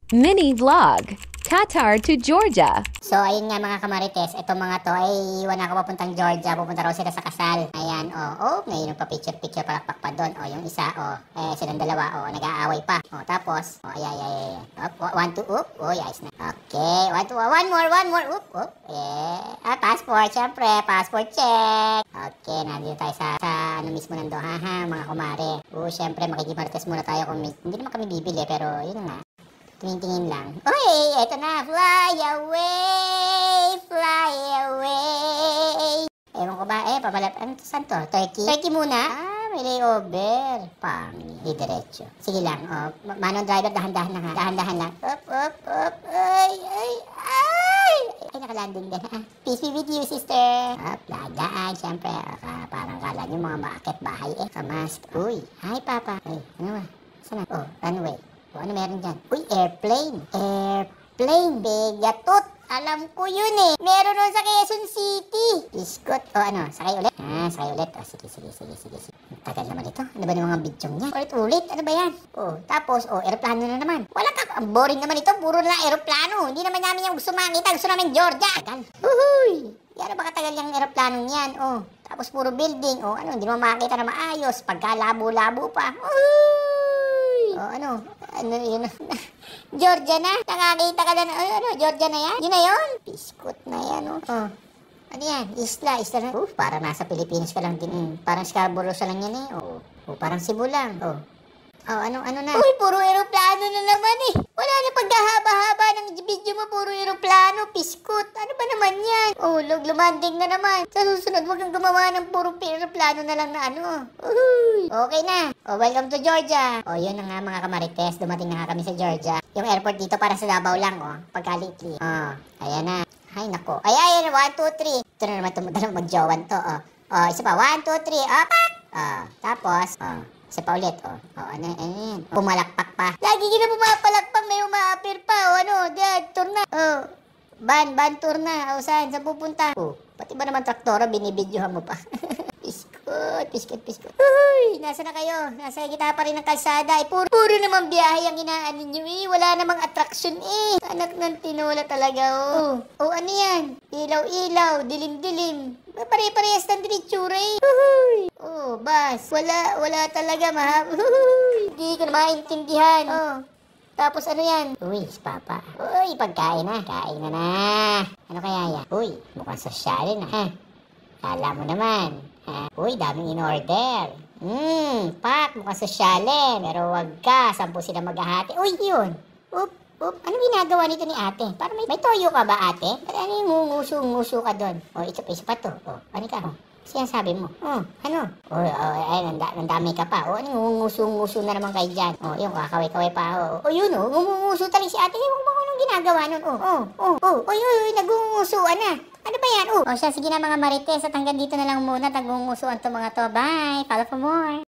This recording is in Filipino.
Mini vlog, Qatar to Georgia. So, ayun nga mga kamarites, itong mga to ay iwan ako papuntang Georgia, pupunta raw sila sa kasal. Ayan, ngayon pa picture, palakpak pa doon. Yung isa, silang dalawa, nag-aaway pa. Tapos, ay. One, two, ayos na. Okay, one more, passport, syempre, passport check. Okay, nandito tayo sa ano mismo nando, mga kumare. Syempre, makikimarites muna tayo kung hindi naman kami bibili, pero yun nga. Tingin lang. Uy, eto na. Fly away. Ewan ko ba? Saan to? Turkey muna? May layover. Di diretso. Sige lang. Manong driver, dahan-dahan lang ha. Dahan-dahan lang. Up. Ay. Nakalanding din ha. Peace be with you, sister. Daan. Siyempre, parang kala nyo mga bakit bahay Kamask. Uy, hi, papa. Ay, ano ba? Sana? Runway. Ano meron dyan? Uy, airplane. Begatot. Alam ko yun eh. Meron nun sa Quezon City. Biskot. Sakay ulit? Sakay ulit. Sige. Tagal naman ito. Ano ba yung mga bidyong niya? Ulit. Ano ba yan? Tapos, aeroplano na naman. Ang boring naman ito. Puro na aeroplano. Hindi naman namin yung gusto makita. Gusto namin Georgia. Tagal. Uhuy. Yan ba katagal yung aeroplanong yan? Tapos puro building. Hindi naman makita na maayos. Pagka labo-labo pa. Uhuy. Ano yun? Georgia na? Nakakita ka na Georgia na yan? Yun na yun? Biskot na yan, Ano yan? Isla na. Parang nasa Pilipinas ka lang din. Parang Scarborough sa lang yan parang Cebu lang. Ano na? Uy, puro aeroplano na naman eh. Wala na pagkahaba-haba ng video mo, puro aeroplano, piskot. Ano ba naman yan? Lumanding na naman. Sa susunod, wag kang gumawa ng puro aeroplano na lang na Uy, okay na. Welcome to Georgia. Yun na nga mga kamarites, dumating na nga kami sa Georgia. Yung airport dito para sa Davao lang, pagka-lately. Ayan na. Ay, nako. Ayan, 1, 2, 3. Ito na naman dalawang magjowan to, isa pa, 1, 2, 3, pak! Tapos, isa pa ulit, ano yan? Pumalakpak pa. Lagi ka na pumapalakpak, may umaapir pa, tour na. Ban tour na. Saan pupunta? Pati ba naman traktora, binibidyohan mo pa. Piskot. Uy, nasa na kayo? Nasa kita pa rin ng kalsada. Puro naman biyahe ang inaan ninyo Wala namang attraction Anak ng tinola talaga ano yan? Ilaw, dilim. Pare-parehas ng diritsura Uy. Bas. Wala talaga Hindi ko na maintindihan. Tapos ano yan? Uy, si Papa. Uy, pagkain na. Kain na. Ano kaya yan? Uy, mukhang sosyalin Kala mo naman. Uy, daming in-order. Pak, mukhang sosyalin. Pero wag ka, 10 sila maghahati. Uy, yun. Anong ginagawa nito ni ate? Parang may toyo ka ba, ate? Ano yung nguso ka doon? Isa pa to. Ano ka? Sabi mo. Ano? Nandami ka pa. Ano nguso na naman kayo dyan? Yung kakaway-kaway pa. Yun nguso talaga si ate. Ewan mo anong ginagawa nun. Nagungusuan na. Ano ba yan? Sige na mga marites. At hanggang dito na lang muna. Nagungusuan to mga to. Bye. Follow for more.